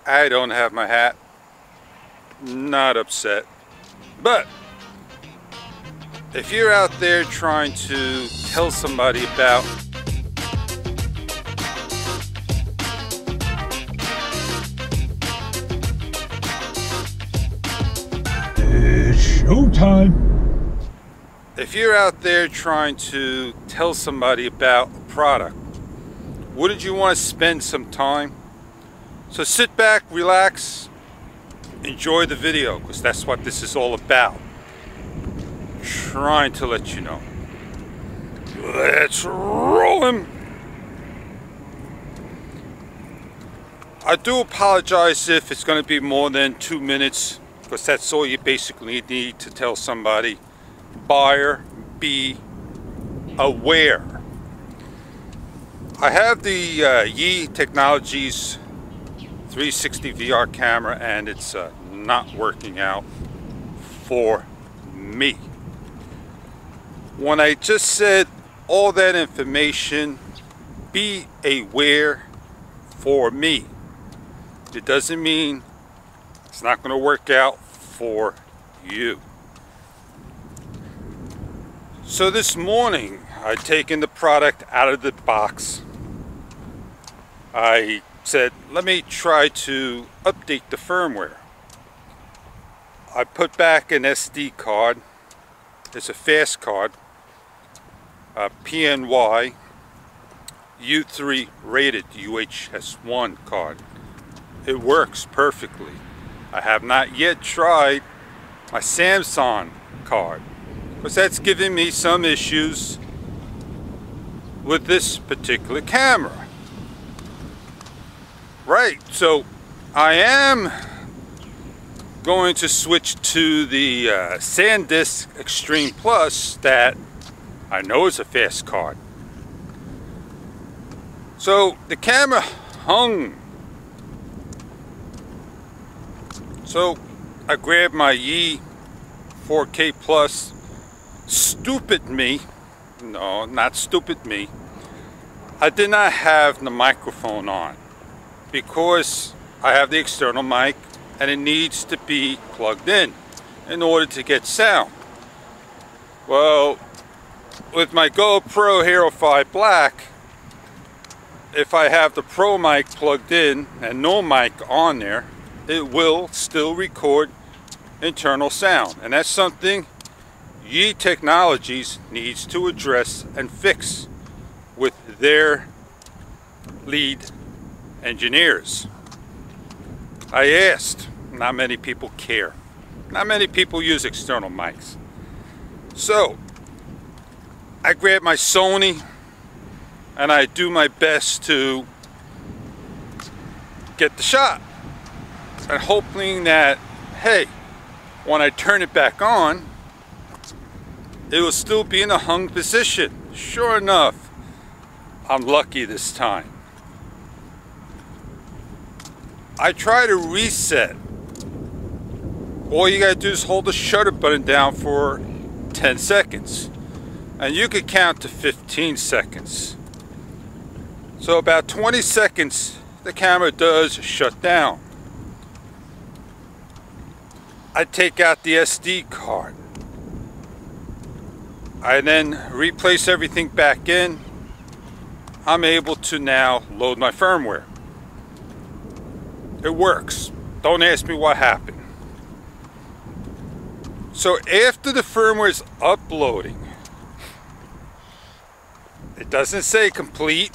I don't have my hat. Not upset. But if you're out there trying to tell somebody about showtime. If you're out there trying to tell somebody about a product, wouldn't you want to spend some time? So sit back, relax, enjoy the video, because that's what this is all about. Trying to let you know. Let's roll him. I do apologize if it's going to be more than 2 minutes, because that's all you basically need to tell somebody. Buyer, be aware. I have the Yi Technologies 360 VR camera, and it's not working out for me. When I just said all that information, be aware for me, it doesn't mean it's not going to work out for you. So this morning I'd taken the product out of the box. I said, let me try to update the firmware. I put back an SD card. It's a fast card, a PNY U3 rated UHS-1 card. It works perfectly. I have not yet tried my Samsung card, because that's giving me some issues with this particular camera. Right, so I am going to switch to the SanDisk Extreme Plus that I know is a fast card. So the camera hung. So I grabbed my Yi 4K Plus. Stupid me, no, not stupid me, I did not have the microphone on, because I have the external mic and it needs to be plugged in order to get sound. Well, with my GoPro Hero 5 Black, if I have the Pro mic plugged in and no mic on there, it will still record internal sound, and that's something Yi Technologies needs to address and fix with their lead engineers. I asked, not many people care. Not many people use external mics. So I grab my Sony and I do my best to get the shot, and hoping that, hey, when I turn it back on, it will still be in a hung position. Sure enough, I'm lucky this time. I try to reset. All you gotta do is hold the shutter button down for 10 seconds. And you could count to 15 seconds. So about 20 seconds, the camera does shut down. I take out the SD card. I then replace everything back in. I'm able to now load my firmware. It works. Don't ask me what happened. So after the firmware is uploading, it doesn't say complete.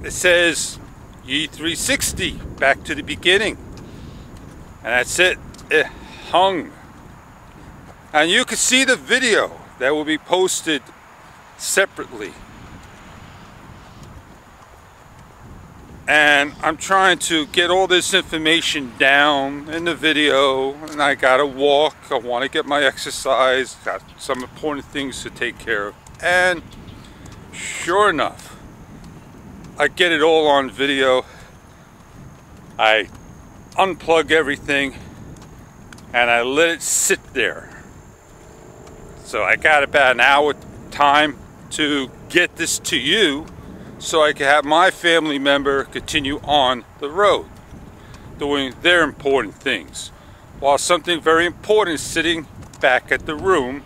It says Yi360, back to the beginning. And that's it. It hung. And you can see the video that will be posted separately. And I'm trying to get all this information down in the video, and I gotta walk, I want to get my exercise, got some important things to take care of. And sure enough, I get it all on video. I unplug everything and I let it sit there. So I got about an hour time to get this to you, so I can have my family member continue on the road. doing their important things, while something very important is sitting back at the room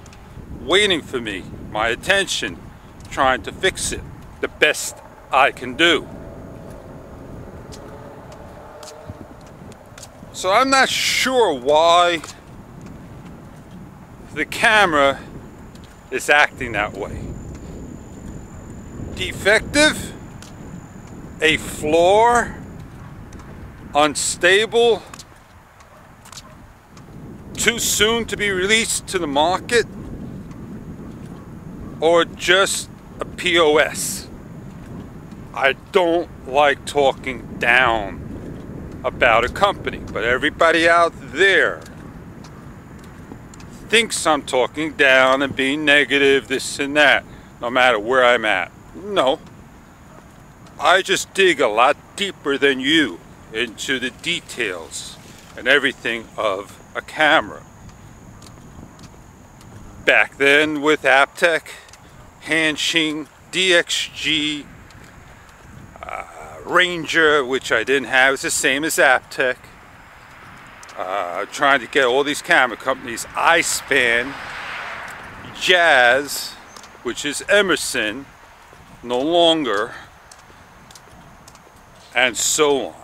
waiting for me, my attention, trying to fix it the best I can do. So I'm not sure why the camera is acting that way. Defective? A flaw? Unstable? Too soon to be released to the market? Or just a POS? I don't like talking down about a company, but everybody out there thinks I'm talking down and being negative, this and that, no matter where I'm at. No, I just dig a lot deeper than you into the details and everything of a camera. Back then with Aptec, Hanshing, DXG, Ranger, which I didn't have, it's the same as Aptec. Trying to get all these camera companies, iSpan, Jazz, which is Emerson, no longer, and so on.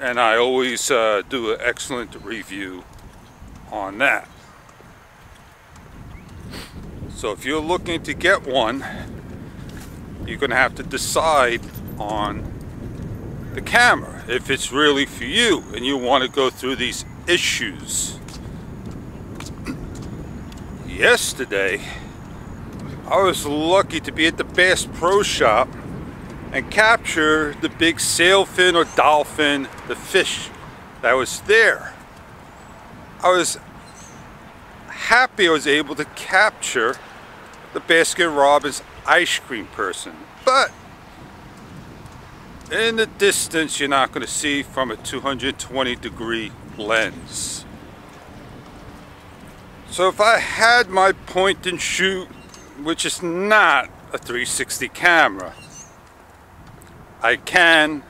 And I always do an excellent review on that. So if you're looking to get one, you're going to have to decide on the camera, if it's really for you and you want to go through these issues. Yesterday, I was lucky to be at the Bass Pro Shop and capture the big sailfin or dolphin, the fish that was there. I was happy I was able to capture the Baskin-Robbins ice cream person, but in the distance you're not going to see from a 220-degree lens. So if I had my point and shoot, which is not a 360 camera, I can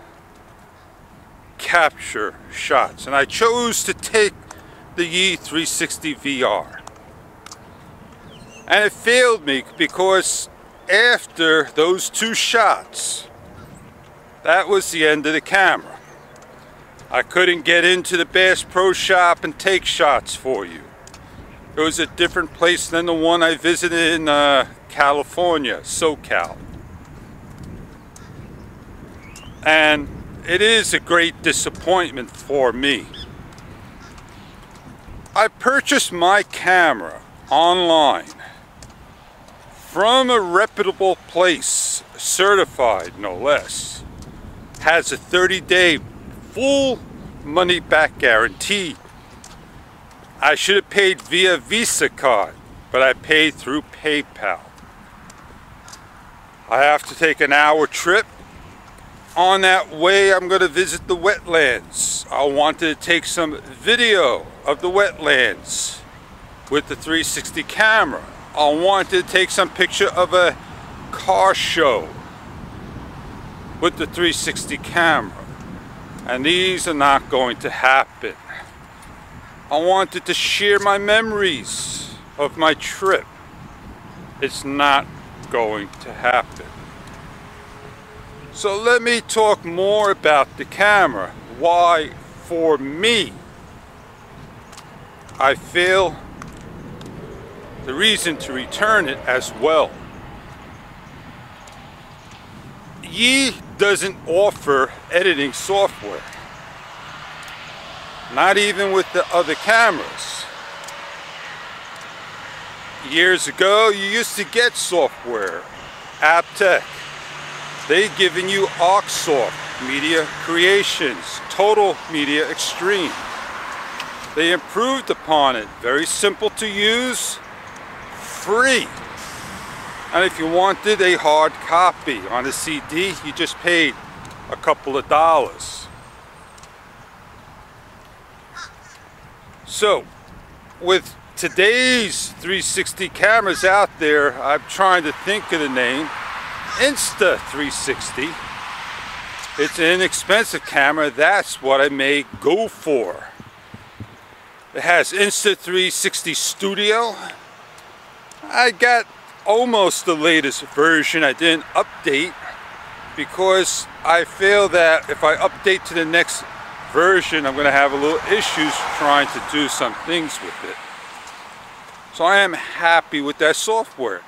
capture shots, and I chose to take the Yi 360 VR, and it failed me because after those two shots, that was the end of the camera. I couldn't get into the Bass Pro Shop and take shots for you. It was a different place than the one I visited in California, SoCal. And it is a great disappointment for me. I purchased my camera online from a reputable place, certified no less. Has a 30-day full money back guarantee. I should have paid via Visa card, but I paid through PayPal. I have to take an hour trip. On that way, I'm going to visit the wetlands. I wanted to take some video of the wetlands with the 360 camera. I wanted to take some picture of a car show with the 360 camera, and these are not going to happen. I wanted to share my memories of my trip. It's not going to happen. So let me talk more about the camera. Why, for me, I feel the reason to return it as well. Yi doesn't offer editing software. Not even with the other cameras. Years ago, you used to get software. Aptec. They've given you ArcSoft, Media Creations, Total Media Extreme. They improved upon it. Very simple to use, free. And if you wanted a hard copy on a CD, you just paid a couple of dollars. So, with today's 360 cameras out there, I'm trying to think of the name, Insta360. It's an inexpensive camera. That's what I may go for. It has Insta360 Studio. I got almost the latest version. I didn't update because I feel that if I update to the next version, I'm going to have a little issues trying to do some things with it. So I am happy with that software.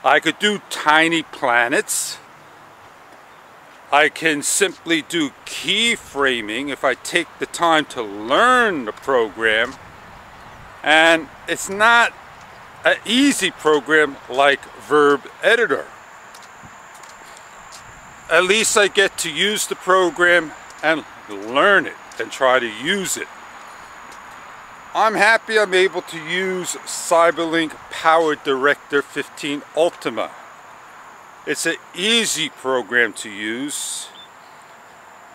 I could do tiny planets. I can simply do keyframing if I take the time to learn the program. And it's not an easy program like Verb Editor. At least I get to use the program and learn it and try to use it. I'm happy I'm able to use Cyberlink Power Director 15 Ultima. It's an easy program to use,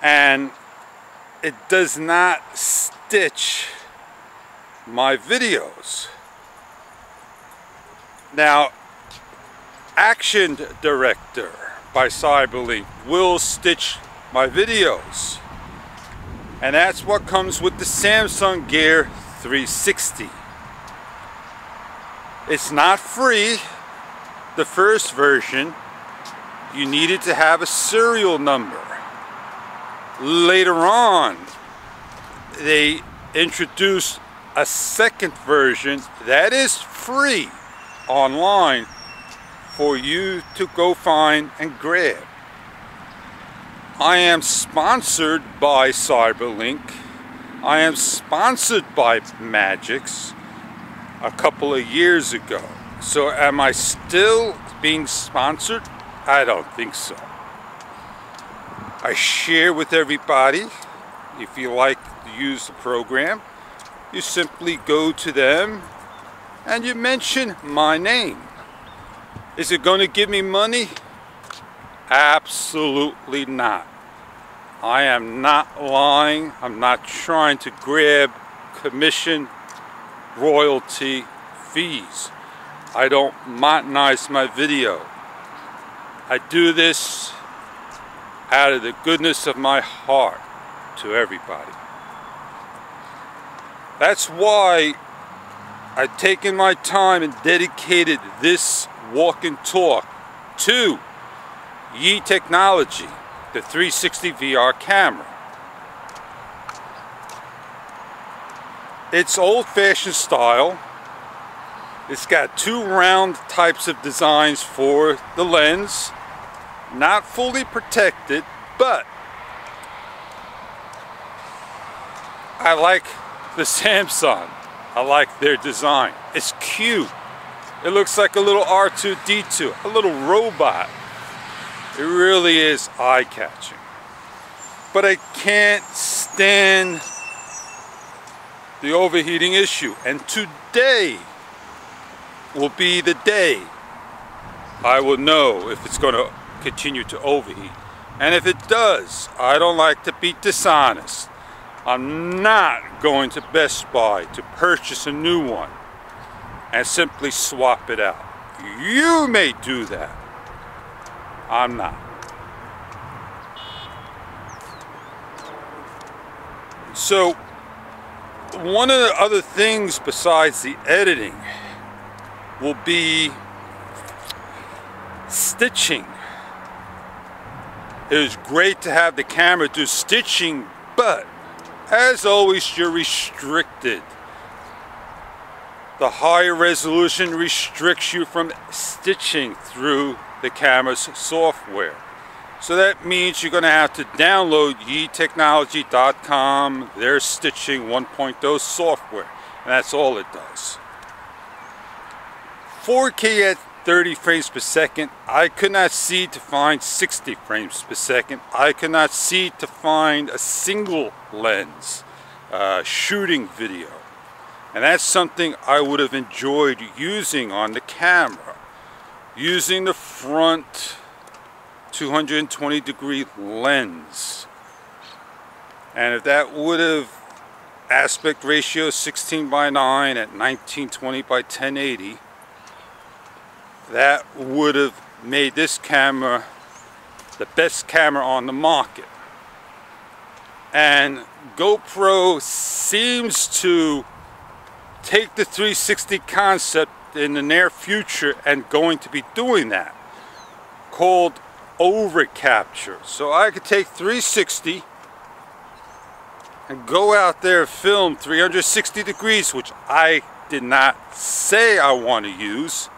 and it does not stitch my videos. Now, Action Director by Cyberlink will stitch my videos, and that's what comes with the Samsung Gear 360. It's not free. The first version, you needed to have a serial number. Later on, they introduced a second version that is free online for you to go find and grab. I am sponsored by Cyberlink. I am sponsored by Magix a couple of years ago. So am I still being sponsored? I don't think so. I share with everybody. If you like to use the program, you simply go to them and you mention my name. Is it going to give me money? Absolutely not. I am not lying. I'm not trying to grab commission, royalty, fees. I don't monetize my video. I do this out of the goodness of my heart to everybody. That's why I've taken my time and dedicated this walk and talk to Yi Technology, the 360 VR camera. It's old-fashioned style. It's got two round types of designs for the lens, not fully protected, but I like the Samsung. I like their design. It's cute. It looks like a little R2-D2, a little robot. It really is eye-catching. But I can't stand the overheating issue. And today will be the day I will know if it's going to continue to overheat. And if it does, I don't like to be dishonest. I'm not going to Best Buy to purchase a new one and simply swap it out. You may do that. I'm not. So, one of the other things besides the editing will be stitching. It is great to have the camera do stitching, but as always, you're restricted. The higher resolution restricts you from stitching through the camera's software. So that means you're going to have to download yitechnology.com, their stitching 1.0 software, and that's all it does. 4K at 30 frames per second. I could not see to find 60 frames per second. I could not see to find a single lens shooting video. And that's something I would have enjoyed using on the camera. Using the front 220 degree lens. And if that would have aspect ratio 16:9 at 1920x1080, that would have made this camera the best camera on the market. And GoPro seems to take the 360 concept in the near future and going to be doing that, called over capture. So I could take 360 and go out there and film 360 degrees, which I did not say I want to use.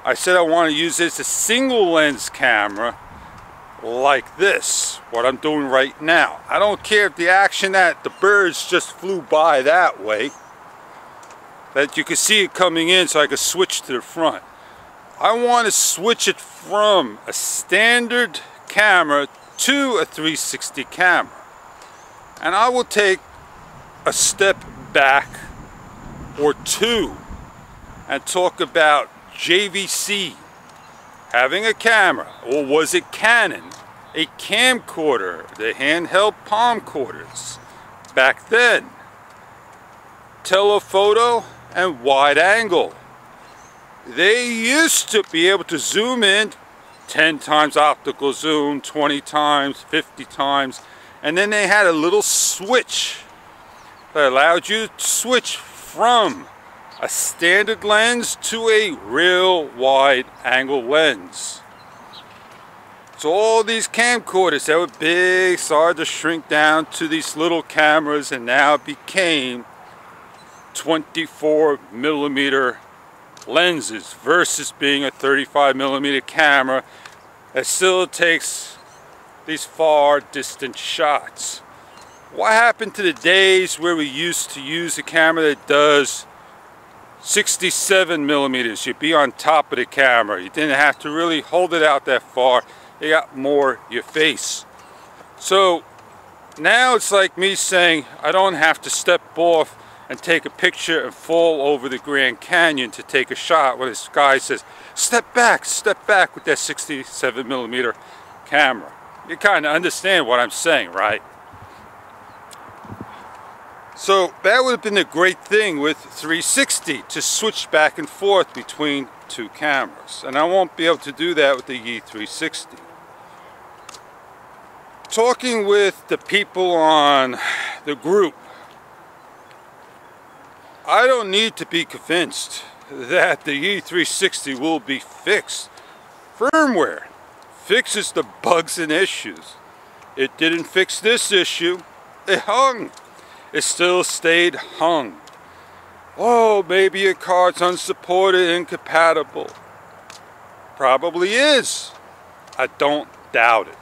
I said I want to use this as a single lens camera like this, what I'm doing right now. I don't care if the action that the birds just flew by that way, that you can see it coming in, so I could switch to the front. I want to switch it from a standard camera to a 360 camera. And I will take a step back or two and talk about JVC having a camera, or was it Canon, a camcorder, the handheld palm quarters back then, telephoto and wide angle. They used to be able to zoom in 10 times optical zoom, 20 times, 50 times, and then they had a little switch that allowed you to switch from a standard lens to a real wide angle lens. So all these camcorders that were big started to shrink down to these little cameras, and now became 24mm lenses versus being a 35mm camera that still takes these far distant shots. What happened to the days where we used to use a camera that does 67mm? You'd be on top of the camera. You didn't have to really hold it out that far. You got more your face. So now it's like me saying I don't have to step off and take a picture and fall over the Grand Canyon to take a shot when this guy says, step back with that 67mm camera. You kind of understand what I'm saying, right? So that would have been a great thing with 360, to switch back and forth between two cameras. And I won't be able to do that with the Yi 360. Talking with the people on the group, I don't need to be convinced that the Yi 360 will be fixed. Firmware fixes the bugs and issues. It didn't fix this issue. It hung. It still stayed hung. Oh, maybe your card's unsupported, incompatible. Probably is. I don't doubt it.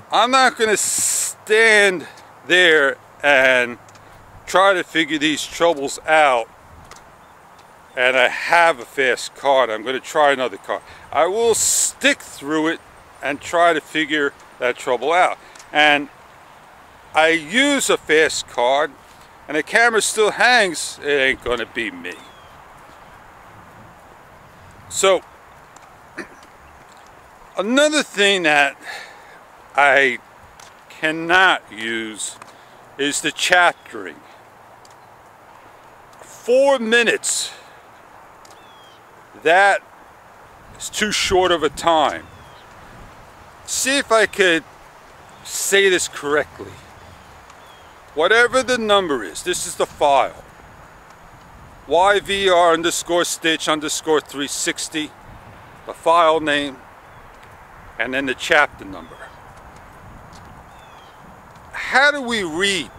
I'm not going to stand there and try to figure these troubles out, and I have a fast card. I'm going to try another card. I will stick through it and try to figure that trouble out. And I use a fast card and the camera still hangs, it ain't going to be me. So another thing that I cannot use is the chaptering. 4 minutes. That is too short of a time. See if I could say this correctly. Whatever the number is, this is the file. YVR_stitch_360, the file name, and then the chapter number. How do we read?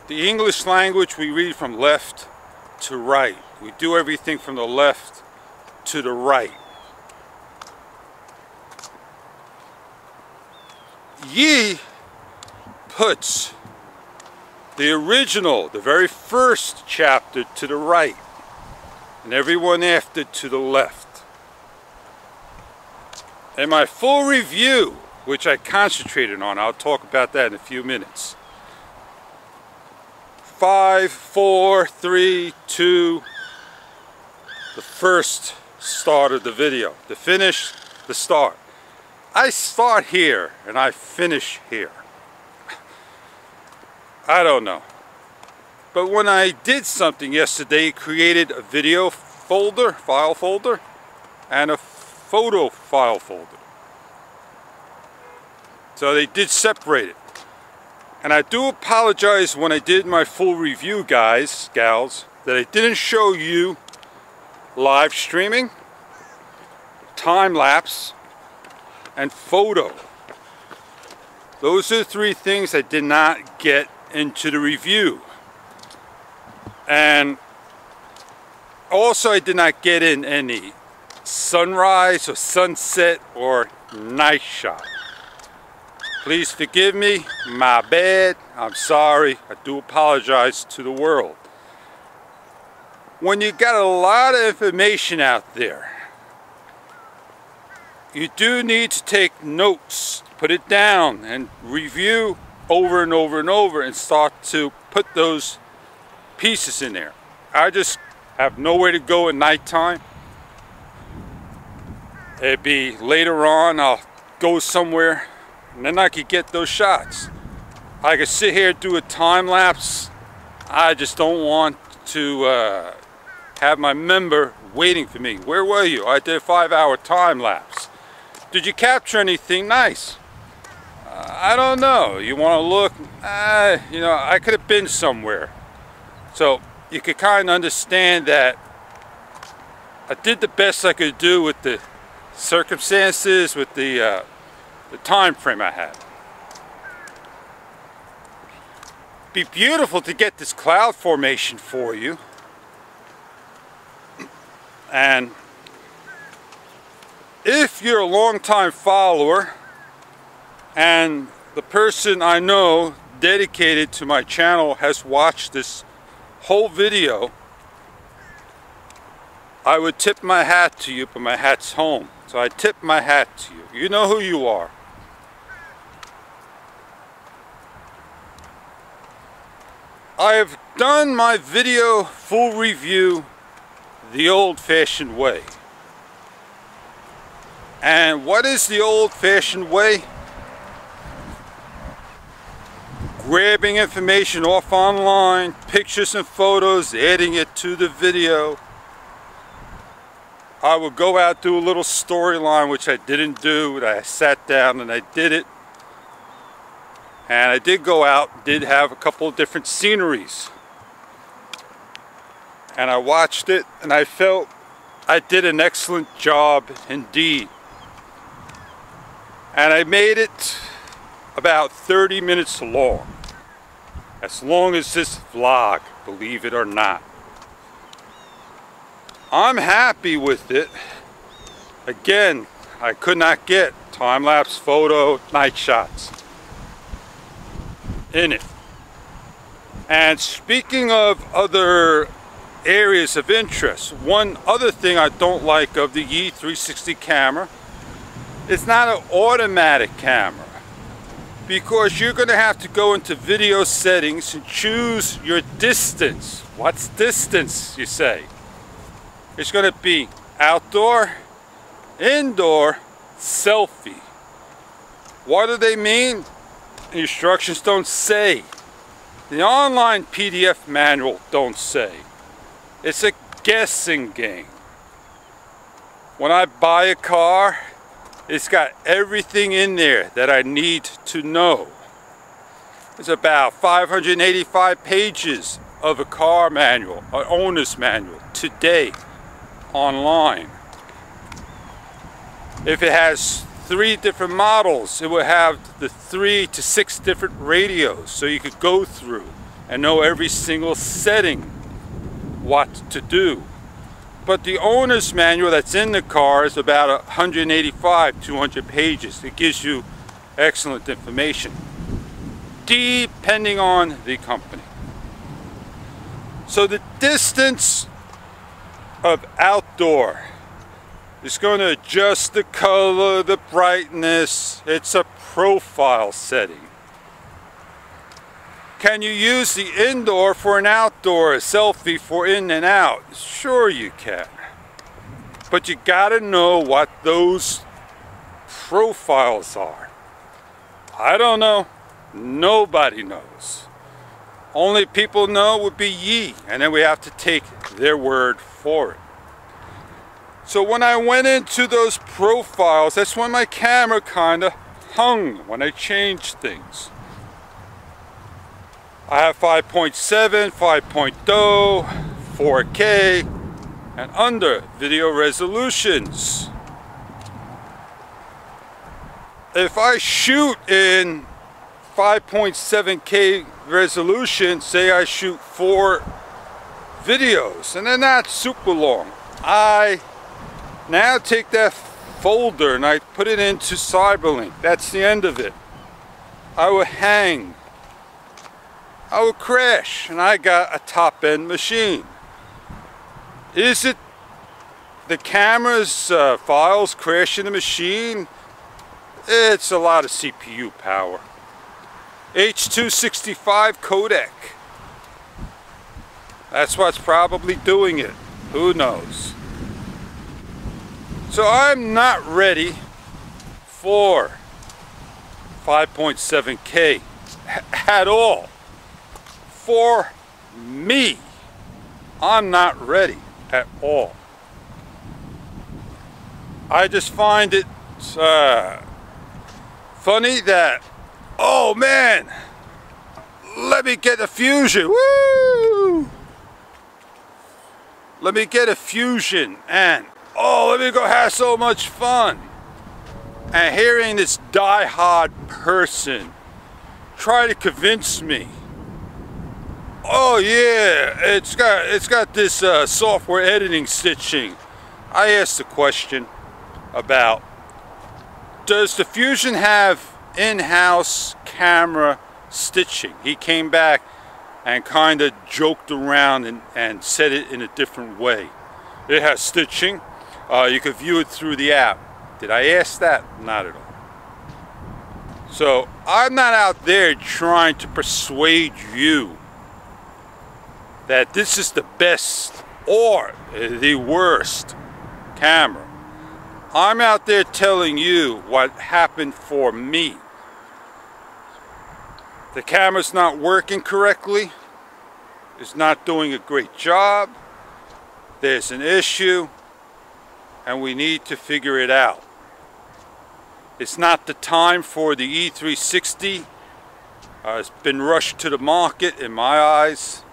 The English language, we read from left to right. We do everything from the left to the right. Yi puts the original, the very first chapter, to the right, and everyone after to the left. In my full review, which I concentrated on, I'll talk about that in a few minutes. 5, 4, 3, 2, the first start of the video. The finish, the start. I start here and I finish here. I don't know. But when I did something yesterday, created a video folder, file folder, and a photo file folder. So they did separate it. And I do apologize when I did my full review, guys, gals, that I didn't show you live streaming, time lapse, and photo. Those are the three things I did not get into the review. And also I did not get in any sunrise or sunset or night shot. Please forgive me, my bad, I'm sorry, I do apologize to the world. When you got a lot of information out there, you do need to take notes, put it down and review over and over and over and start to put those pieces in there. I just have nowhere to go at nighttime. It'd be later on, I'll go somewhere and then I could get those shots. I could sit here and do a time lapse. I just don't want to have my member waiting for me. Where were you? I did a 5-hour time lapse. Did you capture anything nice? I don't know. You want to look? You know, I could have been somewhere. So you could kind of understand that I did the best I could do with the circumstances, with the time frame I had. Be beautiful to get this cloud formation for you. And if you're a long-time follower and the person I know dedicated to my channel has watched this whole video, I would tip my hat to you, but my hat's home. So I tip my hat to you. You know who you are. I have done my video full review the old-fashioned way. And what is the old-fashioned way? Grabbing information off online, pictures and photos, adding it to the video. I would go out, do a little storyline, which I didn't do. I sat down and I did it. And I did go out, did have a couple of different sceneries. And I watched it and I felt I did an excellent job indeed. And I made it about 30 minutes long. As long as this vlog, believe it or not. I'm happy with it. Again, I could not get time-lapse photo night shots in it. And speaking of other areas of interest, one other thing I don't like of the Yi 360 camera, it's not an automatic camera, because you're going to have to go into video settings and choose your distance. What's distance, you say? It's going to be outdoor, indoor, selfie. What do they mean? The instructions don't say. The online PDF manual don't say. It's a guessing game. When I buy a car, it's got everything in there that I need to know. It's about 585 pages of a car manual, an owner's manual, today, online. If it has 3 different models, it will have the 3 to 6 different radios, so you could go through and know every single setting, what to do. But the owner's manual that's in the car is about 185, 200 pages. It gives you excellent information, depending on the company. So the distance of outdoor is going to adjust the color, the brightness. It's a profile setting. Can you use the indoor for an outdoor, a selfie for in and out? Sure you can. But you gotta know what those profiles are. I don't know. Nobody knows. Only people know would be Yi, and then we have to take their word for it. So when I went into those profiles, that's when my camera kinda hung when I change things. I have 5.7, 5.0, 4K, and under video resolutions. If I shoot in 5.7K resolution, say I shoot 4 videos, and they're not super long, I now take that folder and I put it into Cyberlink. That's the end of it. I will hang. I will crash, and I got a top-end machine. Is it the camera's files crashing the machine? It's a lot of CPU power. H.265 codec. That's what's probably doing it. Who knows? So I'm not ready for 5.7K at all. For me, I'm not ready at all. I just find it funny that, oh man, let me get a Fusion, woo! Let me get a Fusion, and oh, let me go have so much fun. And hearing this die-hard person try to convince me, oh yeah, it's got this software editing stitching. I asked the question about, does the Fusion have in-house camera stitching? He came back and kind of joked around and said it in a different way. It has stitching. You can view it through the app. Did I ask that? Not at all. So I'm not out there trying to persuade you that this is the best or the worst camera. I'm out there telling you what happened for me. The camera's not working correctly. It's not doing a great job. There's an issue, and we need to figure it out. It's not the time for the E360. It's been rushed to the market in my eyes,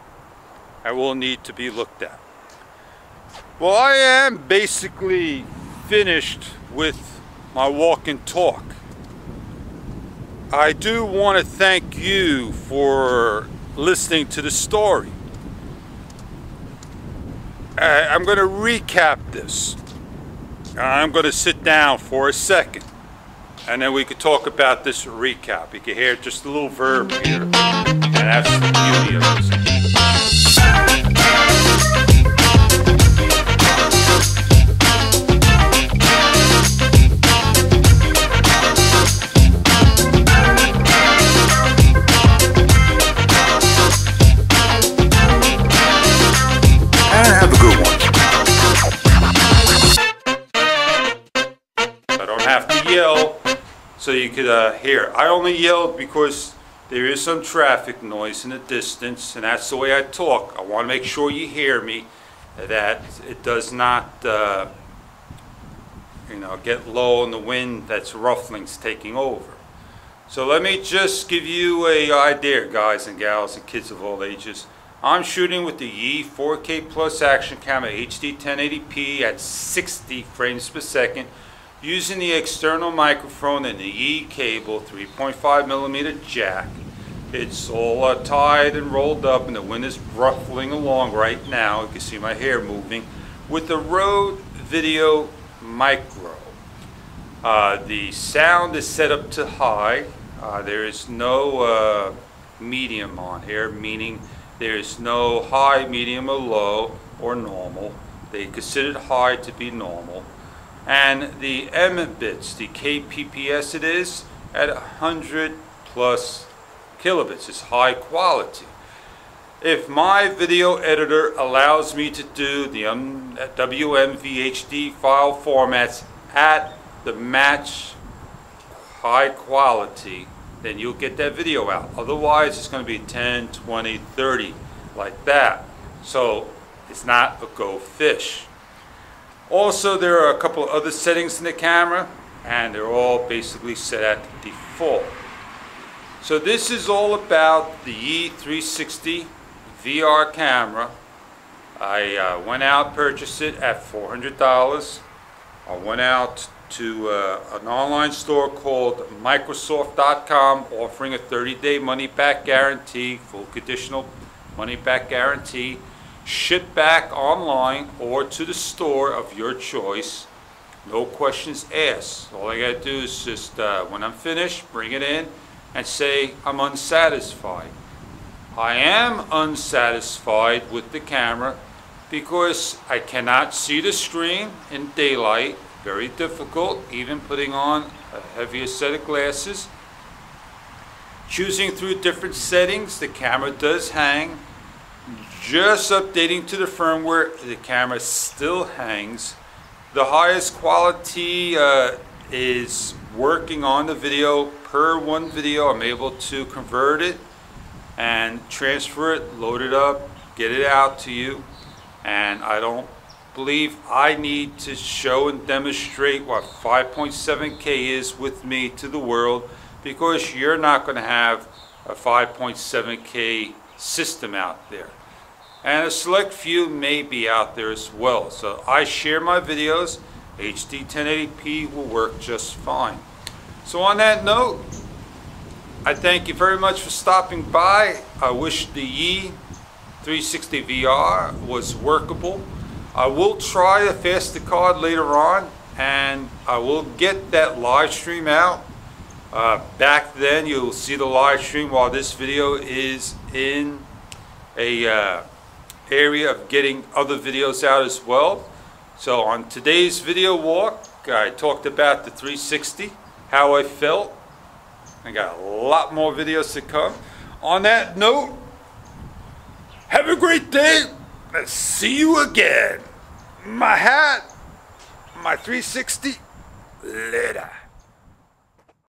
and will need to be looked at. Well, I am basically finished with my walk and talk. I do want to thank you for listening to the story. I'm going to recap this. I'm going to sit down for a second, and then we could talk about this recap. You can hear just a little verb here, and that's the beauty of this. So you could hear. I only yelled because there is some traffic noise in the distance, and that's the way I talk. I want to make sure you hear me, that it does not get low in the wind that's ruffling's taking over. So let me just give you an idea, guys and gals and kids of all ages. I'm shooting with the Yi 4K Plus action camera HD 1080p at 60 frames per second, using the external microphone and the Yi cable 3.5mm jack. It's all tied and rolled up, and the wind is ruffling along right now. You can see my hair moving. With the Rode Video Micro. The sound is set up to high. There is no medium on here, meaning there is no high, medium, or low, or normal. They considered high to be normal. And the M bits, the kpps it is, at 100 plus kilobits. It's high quality. If my video editor allows me to do the WMVHD file formats at the match high quality, then you'll get that video out. Otherwise, it's going to be 10, 20, 30, like that. So it's not a go fish. Also, there are a couple of other settings in the camera. and they're all basically set at the default. So this is all about the E360 VR camera. I went out, purchased it at $400. I went out to an online store called Microsoft.com, offering a 30-day money-back guarantee, full conditional money-back guarantee, shipped back online or to the store of your choice. No questions asked. All I got to do is just, when I'm finished, bring it in and say I'm unsatisfied. I am unsatisfied with the camera because I cannot see the screen in daylight. Very difficult, even putting on a heavier set of glasses. Choosing through different settings, the camera does hang. Just updating to the firmware, the camera still hangs. The highest quality is working on the video. Per one video, I'm able to convert it and transfer it, load it up, get it out to you. And I don't believe I need to show and demonstrate what 5.7K is with me to the world, because you're not going to have a 5.7K system out there. And a select few may be out there as well. So I share my videos. HD 1080p will work just fine. So on that note, I thank you very much for stopping by. I wish the E360 VR was workable. I will try a faster card later on, and I will get that live stream out. Back then you'll see the live stream while this video is in a area of getting other videos out as well. So on today's video walk, I talked about the 360, how I felt. I got a lot more videos to come. On that note, have a great day. Let's see you again. My hat, my 360, later.